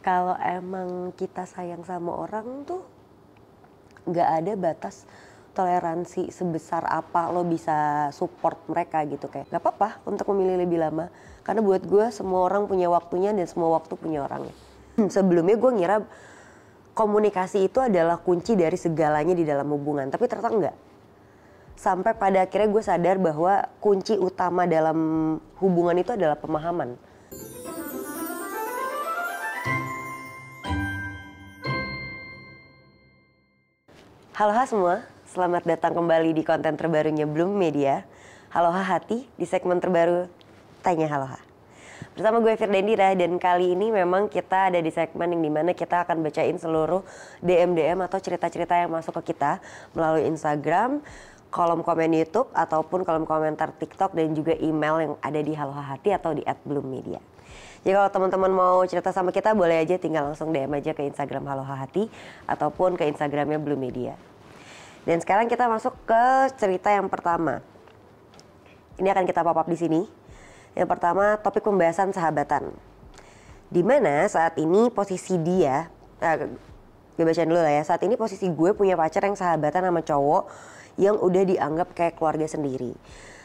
Kalau emang kita sayang sama orang tuh nggak ada batas toleransi sebesar apa lo bisa support mereka gitu. Kayak nggak apa-apa untuk memilih lebih lama, karena buat gue semua orang punya waktunya dan semua waktu punya orangnya. Sebelumnya gue ngira komunikasi itu adalah kunci dari segalanya di dalam hubungan, tapi ternyata enggak. Sampai pada akhirnya gue sadar bahwa kunci utama dalam hubungan itu adalah pemahaman. Halo semua, selamat datang kembali di konten terbarunya Bloom Media. Halo Hati, di segmen terbaru Tanya Halo. Bersama gue Firdendira, dan kali ini memang kita ada di segmen yang dimana kita akan bacain seluruh DM atau cerita-cerita yang masuk ke kita melalui Instagram, kolom komen YouTube, ataupun kolom komentar TikTok, dan juga email yang ada di Halo Hati atau di @bloommedia. Jadi kalau teman-teman mau cerita sama kita, boleh aja tinggal langsung DM aja ke Instagram Halo Hati ataupun ke Instagramnya Bloom Media. Dan sekarang kita masuk ke cerita yang pertama. Ini akan kita pop up di sini. Yang pertama, topik pembahasan sahabatan. Dimana saat ini posisi dia, gue bacain dulu lah ya. Saat ini posisi gue punya pacar yang sahabatan sama cowok yang udah dianggap kayak keluarga sendiri.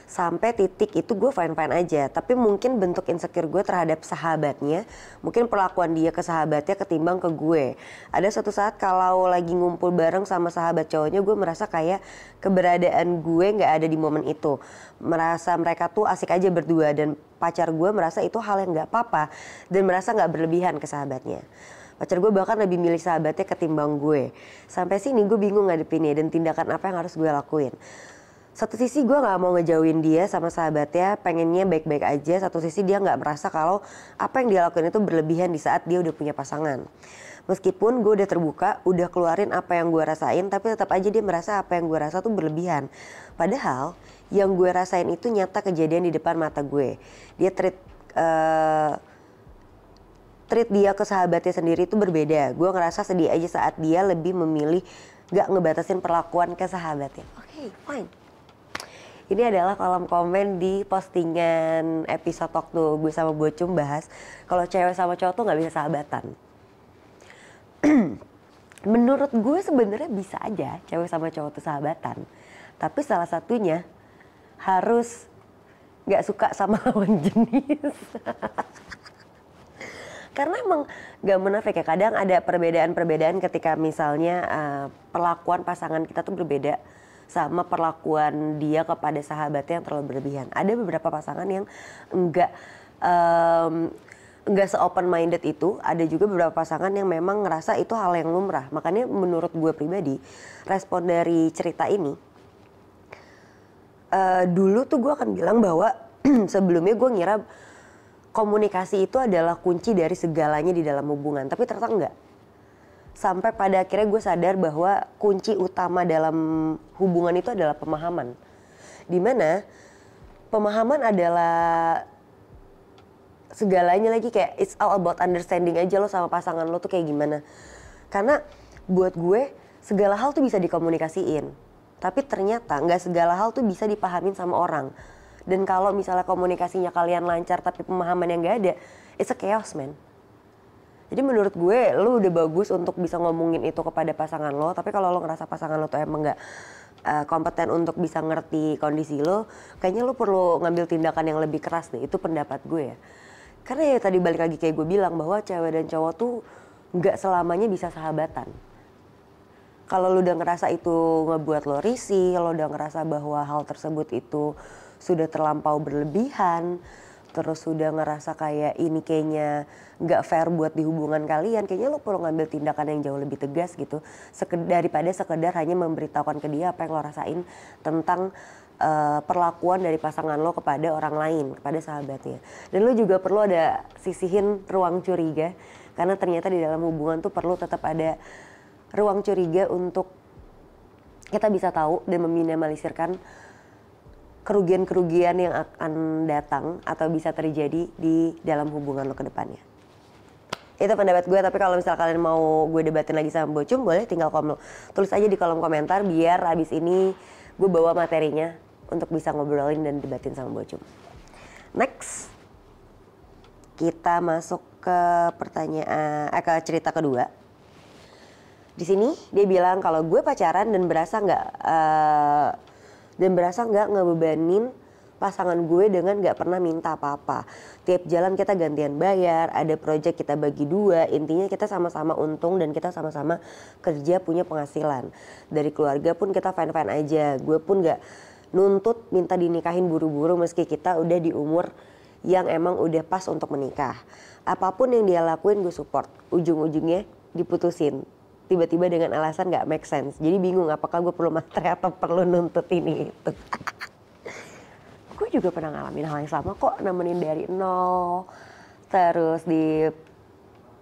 Sampai titik itu gue fine-fine aja, tapi mungkin bentuk insecure gue terhadap sahabatnya, mungkin perlakuan dia ke sahabatnya ketimbang ke gue. Ada suatu saat kalau lagi ngumpul bareng sama sahabat cowoknya, gue merasa kayak keberadaan gue gak ada di momen itu. Merasa mereka tuh asik aja berdua, dan pacar gue merasa itu hal yang gak apa-apa, dan merasa gak berlebihan ke sahabatnya. Pacar gue bahkan lebih milih sahabatnya ketimbang gue. Sampai sini gue bingung ngadepinnya dan tindakan apa yang harus gue lakuin. Satu sisi gue gak mau ngejauhin dia sama sahabatnya, pengennya baik-baik aja. Satu sisi dia gak merasa kalau apa yang dia lakuin itu berlebihan di saat dia udah punya pasangan. Meskipun gue udah terbuka, udah keluarin apa yang gue rasain, tapi tetap aja dia merasa apa yang gue rasa tuh berlebihan. Padahal yang gue rasain itu nyata kejadian di depan mata gue. Dia treat dia ke sahabatnya sendiri itu berbeda. Gue ngerasa sedih aja saat dia lebih memilih gak ngebatasin perlakuan ke sahabatnya. Oke, fine. Ini adalah kolom komen di postingan episode waktu gue sama Bocum bahas kalau cewek sama cowok tuh nggak bisa sahabatan. Menurut gue sebenarnya bisa aja cewek sama cowok tuh sahabatan, tapi salah satunya harus nggak suka sama lawan jenis. Karena emang gak munafik ya, kadang ada perbedaan-perbedaan ketika misalnya perlakuan pasangan kita tuh berbeda sama perlakuan dia kepada sahabatnya yang terlalu berlebihan. Ada beberapa pasangan yang enggak se-open minded itu. Ada juga beberapa pasangan yang memang ngerasa itu hal yang lumrah. Makanya menurut gue pribadi, respon dari cerita ini, dulu tuh gue akan bilang bahwa sebelumnya gue ngira komunikasi itu adalah kunci dari segalanya di dalam hubungan. Tapi ternyata enggak. Sampai pada akhirnya gue sadar bahwa kunci utama dalam hubungan itu adalah pemahaman. Dimana pemahaman adalah segalanya lagi, kayak it's all about understanding aja lo sama pasangan lo tuh kayak gimana. Karena buat gue segala hal tuh bisa dikomunikasiin. Tapi ternyata gak segala hal tuh bisa dipahamin sama orang. Dan kalau misalnya komunikasinya kalian lancar tapi pemahaman yang gak ada, it's a chaos, man. Jadi menurut gue, lu udah bagus untuk bisa ngomongin itu kepada pasangan lo. Tapi kalau lo ngerasa pasangan lo tuh emang gak kompeten untuk bisa ngerti kondisi lo, kayaknya lo perlu ngambil tindakan yang lebih keras deh. Itu pendapat gue ya. Karena ya tadi balik lagi kayak gue bilang, bahwa cewek dan cowok tuh gak selamanya bisa sahabatan. Kalau lo udah ngerasa itu ngebuat lo risih, lo udah ngerasa bahwa hal tersebut itu sudah terlampau berlebihan, terus sudah ngerasa kayak ini kayaknya gak fair buat di hubungan kalian, kayaknya lo perlu ngambil tindakan yang jauh lebih tegas gitu, daripada sekedar hanya memberitahukan ke dia apa yang lo rasain tentang perlakuan dari pasangan lo kepada orang lain, kepada sahabatnya. Dan lo juga perlu ada sisihin ruang curiga, karena ternyata di dalam hubungan tuh perlu tetap ada ruang curiga untuk kita bisa tahu dan meminimalisirkan kerugian-kerugian yang akan datang atau bisa terjadi di dalam hubungan lo ke depannya. Itu pendapat gue, tapi kalau misal kalian mau gue debatin lagi sama Bocum, boleh tinggal tulis aja di kolom komentar, biar abis ini gue bawa materinya untuk bisa ngobrolin dan debatin sama Bocum. Next. Kita masuk ke pertanyaan, ke cerita kedua. Di sini dia bilang kalau gue pacaran dan berasa nggak ngebebanin pasangan gue dengan nggak pernah minta apa-apa. Tiap jalan kita gantian bayar, ada proyek kita bagi dua. Intinya kita sama-sama untung dan kita sama-sama kerja punya penghasilan. Dari keluarga pun kita fine-fine aja. Gue pun nggak nuntut minta dinikahin buru-buru meski kita udah di umur yang emang udah pas untuk menikah. Apapun yang dia lakuin gue support. Ujung-ujungnya diputusin. Tiba-tiba dengan alasan gak make sense. Jadi bingung apakah gue perlu matre atau perlu nuntut ini itu. Gue juga pernah ngalamin hal yang sama kok. Nemenin dari nol. Terus di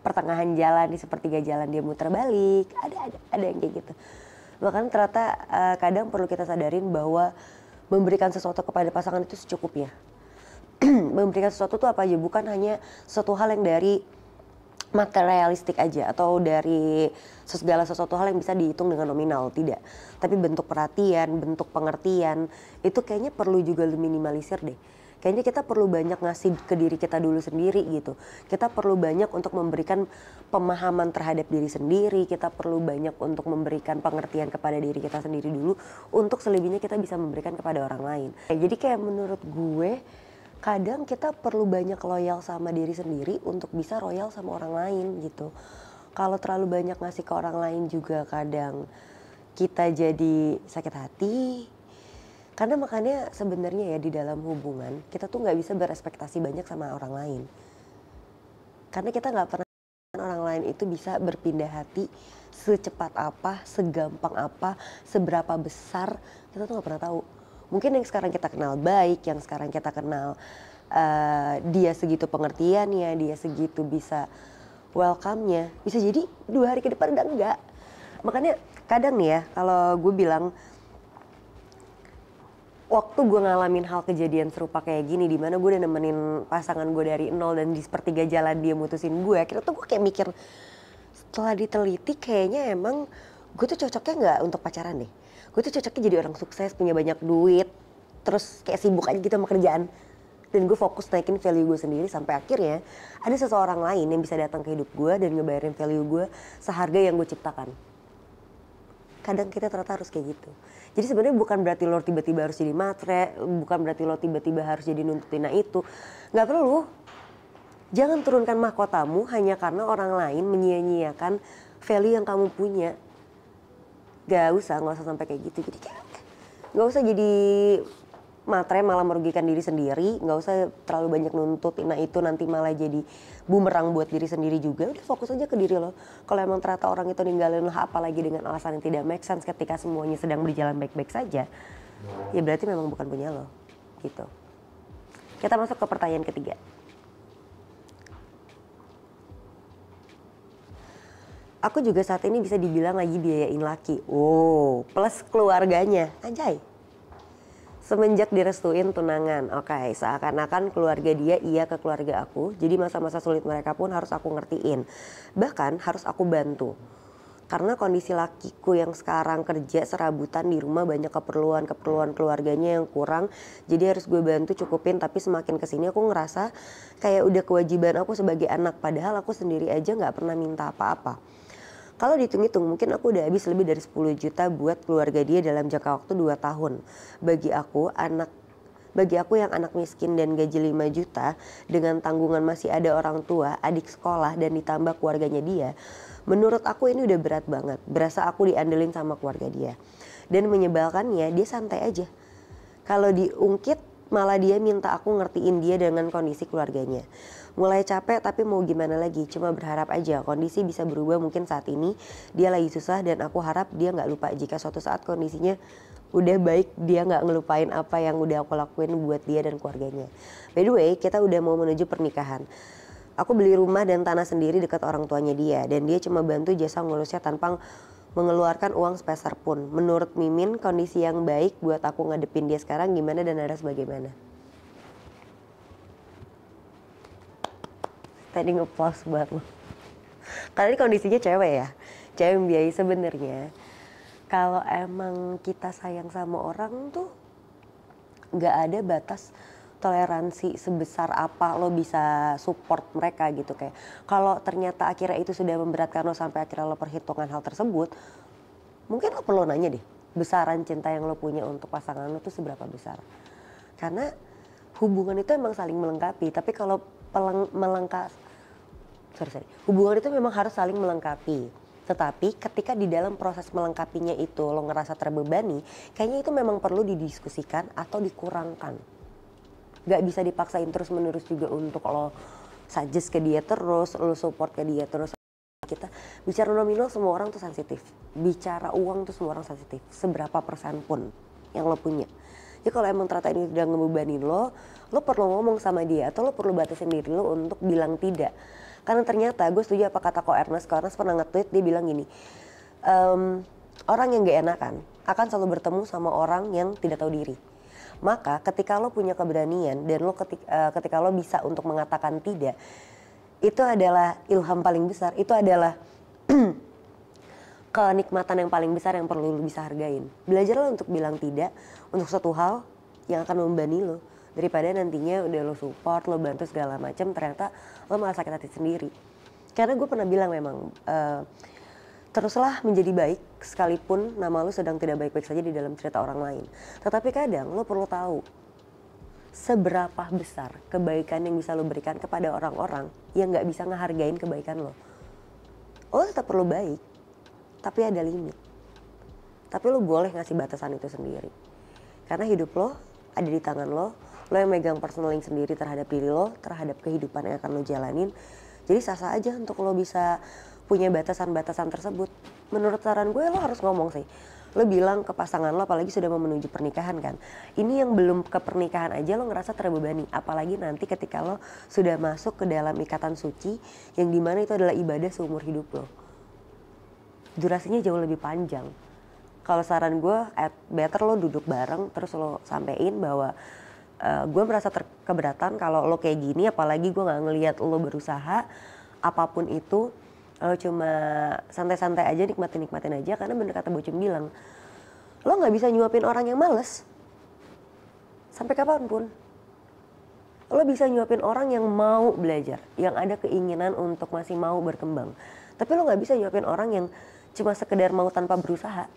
pertengahan jalan, di sepertiga jalan dia muter balik. Ada yang kayak gitu. Bahkan ternyata kadang perlu kita sadarin bahwa memberikan sesuatu kepada pasangan itu secukupnya. Memberikan sesuatu itu apa aja, bukan hanya suatu hal yang dari materialistik aja atau dari segala sesuatu hal yang bisa dihitung dengan nominal, tidak. Tapi bentuk perhatian, bentuk pengertian, itu kayaknya perlu juga minimalisir deh. Kayaknya kita perlu banyak ngasih ke diri kita dulu sendiri gitu. Kita perlu banyak untuk memberikan pemahaman terhadap diri sendiri, kita perlu banyak untuk memberikan pengertian kepada diri kita sendiri dulu, untuk selebihnya kita bisa memberikan kepada orang lain. Jadi kayak menurut gue, kadang kita perlu banyak loyal sama diri sendiri untuk bisa royal sama orang lain gitu. Kalau terlalu banyak ngasih ke orang lain juga kadang kita jadi sakit hati. Karena makanya sebenarnya ya di dalam hubungan kita tuh nggak bisa berespektasi banyak sama orang lain. Karena kita nggak pernah orang lain itu bisa berpindah hati secepat apa, segampang apa, seberapa besar, kita tuh nggak pernah tahu. Mungkin yang sekarang kita kenal baik, yang sekarang kita kenal dia segitu pengertiannya, dia segitu bisa welcome-nya, bisa jadi 2 hari ke depan udah enggak. Makanya kadang nih ya, kalau gue bilang waktu gue ngalamin hal kejadian serupa kayak gini, di mana gue udah nemenin pasangan gue dari nol dan di sepertiga jalan dia mutusin gue, akhirnya tuh gue kayak mikir, setelah diteliti kayaknya emang gue tuh cocoknya nggak untuk pacaran deh. Gue tuh cocoknya jadi orang sukses, punya banyak duit, terus kayak sibuk aja gitu sama kerjaan. Dan gue fokus naikin value gue sendiri sampai akhirnya ada seseorang lain yang bisa datang ke hidup gue dan ngebayarin value gue seharga yang gue ciptakan. Kadang kita ternyata harus kayak gitu. Jadi sebenarnya bukan berarti lo tiba-tiba harus jadi matre, bukan berarti lo tiba-tiba harus jadi nuntutin itu. Nggak perlu. Jangan turunkan mahkotamu hanya karena orang lain menyia-nyiakan value yang kamu punya. Gak usah sampai kayak gitu. Jadi kayak gak usah jadi matre malah merugikan diri sendiri. Gak usah terlalu banyak nuntut itu nanti malah jadi bumerang buat diri sendiri juga. Udah fokus aja ke diri lo. Kalau emang ternyata orang itu ninggalin lo apalagi dengan alasan yang tidak make sense ketika semuanya sedang berjalan baik-baik saja, ya berarti memang bukan punya lo gitu. Kita masuk ke pertanyaan ketiga. Aku juga saat ini bisa dibilang lagi biayain laki. Oh, plus keluarganya. Anjay. Semenjak direstuin tunangan. Oke, seakan-akan keluarga dia iya ke keluarga aku. Jadi masa-masa sulit mereka pun harus aku ngertiin. Bahkan harus aku bantu. Karena kondisi lakiku yang sekarang kerja serabutan di rumah, banyak keperluan keluarganya yang kurang. Jadi harus gue bantu cukupin, tapi semakin kesini aku ngerasa kayak udah kewajiban aku sebagai anak. Padahal aku sendiri aja gak pernah minta apa-apa. Kalau dihitung-hitung mungkin aku udah habis lebih dari 10 juta buat keluarga dia dalam jangka waktu 2 tahun. Bagi aku yang anak miskin dan gaji 5 juta dengan tanggungan masih ada orang tua, adik sekolah dan ditambah keluarganya dia. Menurut aku ini udah berat banget. Berasa aku diandelin sama keluarga dia. Dan menyebalkannya dia santai aja. Kalau diungkit malah dia minta aku ngertiin dia dengan kondisi keluarganya. Mulai capek tapi mau gimana lagi, cuma berharap aja kondisi bisa berubah. Mungkin saat ini dia lagi susah dan aku harap dia gak lupa jika suatu saat kondisinya udah baik, dia gak ngelupain apa yang udah aku lakuin buat dia dan keluarganya. By the way, kita udah mau menuju pernikahan. Aku beli rumah dan tanah sendiri dekat orang tuanya dia dan dia cuma bantu jasa ngurusnya tanpa mengeluarkan uang sepeser pun. Menurut Mimin, kondisi yang baik buat aku ngadepin dia sekarang gimana dan harus bagaimana? Tadi nge-applause buat lo. Karena ini kondisinya cewek ya. Cewek yang biayai sebenarnya. Kalau emang kita sayang sama orang tuh gak ada batas toleransi sebesar apa lo bisa support mereka gitu. Kayak kalau ternyata akhirnya itu sudah memberatkan lo sampai akhirnya lo perhitungan hal tersebut, mungkin lo perlu nanya deh, besaran cinta yang lo punya untuk pasangan lo tuh seberapa besar. Karena hubungan itu emang saling melengkapi, tapi kalau hubungan itu memang harus saling melengkapi. Tetapi ketika di dalam proses melengkapinya itu lo ngerasa terbebani, kayaknya itu memang perlu didiskusikan atau dikurangkan. Gak bisa dipaksain terus menerus juga untuk lo suggest ke dia terus, lo support ke dia terus. Kita bicara nominal semua orang tuh sensitif, bicara uang tuh semua orang sensitif, seberapa persen pun yang lo punya. Jadi kalau emang ternyata ini udah ngebebanin lo perlu ngomong sama dia atau lo perlu batasin diri lo untuk bilang tidak. Karena ternyata gue setuju apa kata Ko Ernest pernah nge-tweet, dia bilang gini, orang yang gak enakan akan selalu bertemu sama orang yang tidak tahu diri. Maka ketika lo punya keberanian dan ketika lo bisa untuk mengatakan tidak, itu adalah ilham paling besar, itu adalah kenikmatan yang paling besar yang perlu lo bisa hargain. Belajarlah untuk bilang tidak untuk suatu hal yang akan membebani lo, daripada nantinya udah lo support, lo bantu segala macam, ternyata lo malah sakit hati sendiri. Karena gue pernah bilang memang, teruslah menjadi baik sekalipun nama lo sedang tidak baik-baik saja di dalam cerita orang lain. Tetapi kadang lo perlu tahu seberapa besar kebaikan yang bisa lo berikan kepada orang-orang yang gak bisa ngehargain kebaikan lo. Lo tetap perlu baik, tapi ada limit. Tapi lo boleh ngasih batasan itu sendiri. Karena hidup lo ada di tangan lo yang megang personaling sendiri terhadap diri lo, terhadap kehidupan yang akan lo jalanin. Jadi sah-sah aja untuk lo bisa punya batasan-batasan tersebut. Menurut saran gue lo harus ngomong sih. Lo bilang ke pasangan lo, apalagi sudah mau menuju pernikahan kan. Ini yang belum ke pernikahan aja lo ngerasa terbebani. Apalagi nanti ketika lo sudah masuk ke dalam ikatan suci yang dimana itu adalah ibadah seumur hidup lo. Durasinya jauh lebih panjang. Kalau saran gue, better lo duduk bareng terus lo sampein bahwa gue merasa keberatan kalau lo kayak gini, apalagi gue gak ngelihat lo berusaha apapun itu, lo cuma santai-santai aja, nikmatin aja. Karena bener kata Bocim bilang, lo gak bisa nyuapin orang yang males sampai kapanpun. Lo bisa nyuapin orang yang mau belajar, yang ada keinginan untuk masih mau berkembang. Tapi lo gak bisa nyuapin orang yang cuma sekedar mau tanpa berusaha.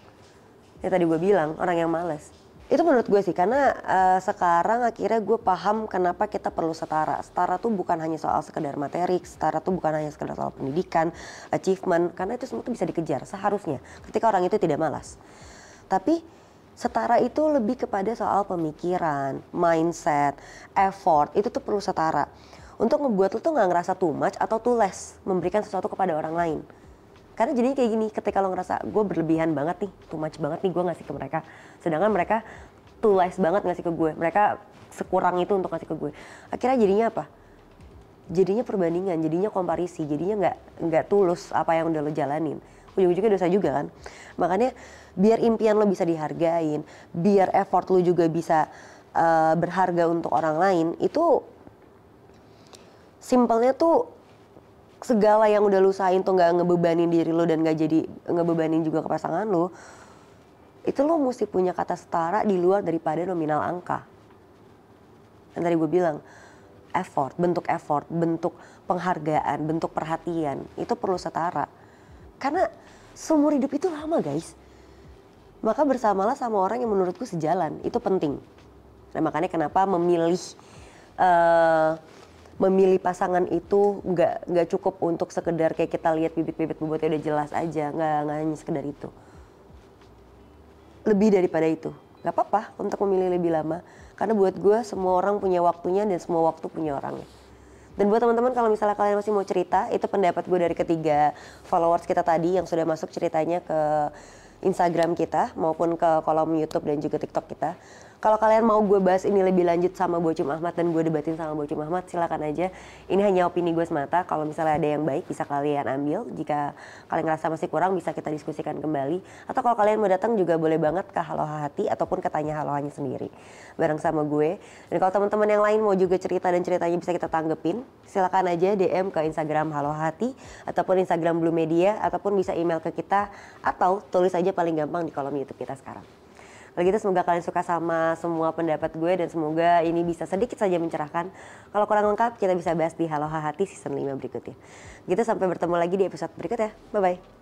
Ya tadi gue bilang, orang yang males. Itu menurut gue sih, karena sekarang akhirnya gue paham kenapa kita perlu setara. Setara tuh bukan hanya soal sekedar materi, setara tuh bukan hanya sekedar soal pendidikan, achievement, karena itu semua tuh bisa dikejar seharusnya ketika orang itu tidak malas. Tapi setara itu lebih kepada soal pemikiran, mindset, effort, itu tuh perlu setara. Untuk ngebuat lo tuh gak ngerasa too much atau too less memberikan sesuatu kepada orang lain. Karena jadinya kayak gini, ketika lo ngerasa gue berlebihan banget nih, too much banget nih gue ngasih ke mereka. Sedangkan mereka too less banget ngasih ke gue. Mereka sekurang itu untuk ngasih ke gue. Akhirnya jadinya apa? Jadinya perbandingan, jadinya komparisi, jadinya nggak tulus apa yang udah lo jalanin. Ujung-ujungnya dosa juga kan. Makanya biar impian lo bisa dihargain, biar effort lo juga bisa berharga untuk orang lain, itu simpelnya tuh segala yang udah lu usahain tuh gak ngebebanin diri lo dan gak jadi ngebebanin juga ke pasangan lo, itu lo mesti punya kata setara di luar daripada nominal angka. Dan tadi gue bilang, bentuk penghargaan, bentuk perhatian, itu perlu setara. Karena seumur hidup itu lama guys. Maka bersamalah sama orang yang menurutku sejalan, itu penting. Nah makanya kenapa memilih pasangan itu nggak cukup untuk sekedar kayak kita lihat bibit-bibit bobotnya udah jelas aja, nggak hanya sekedar itu. Lebih daripada itu, nggak apa-apa untuk memilih lebih lama, karena buat gue semua orang punya waktunya dan semua waktu punya orangnya. Dan buat teman-teman kalau misalnya kalian masih mau cerita, itu pendapat gue dari ketiga followers kita tadi yang sudah masuk ceritanya ke Instagram kita maupun ke kolom YouTube dan juga TikTok kita. Kalau kalian mau gue bahas ini lebih lanjut sama Bocim Ahmad dan gue debatin sama Bocim Ahmad, silakan aja. Ini hanya opini gue semata. Kalau misalnya ada yang baik bisa kalian ambil. Jika kalian ngerasa masih kurang bisa kita diskusikan kembali. Atau kalau kalian mau datang juga boleh banget ke Haloha Hati ataupun ke Tanya Haloanya sendiri bareng sama gue. Dan kalau teman-teman yang lain mau juga cerita dan ceritanya bisa kita tanggepin, silakan aja DM ke Instagram Haloha Hati ataupun Instagram Blue Media ataupun bisa email ke kita atau tulis aja paling gampang di kolom YouTube kita sekarang. Kalau gitu semoga kalian suka sama semua pendapat gue dan semoga ini bisa sedikit saja mencerahkan. Kalau kurang lengkap kita bisa bahas di Halo Hati season 5 berikutnya. Gitu sampai bertemu lagi di episode berikutnya. Bye-bye.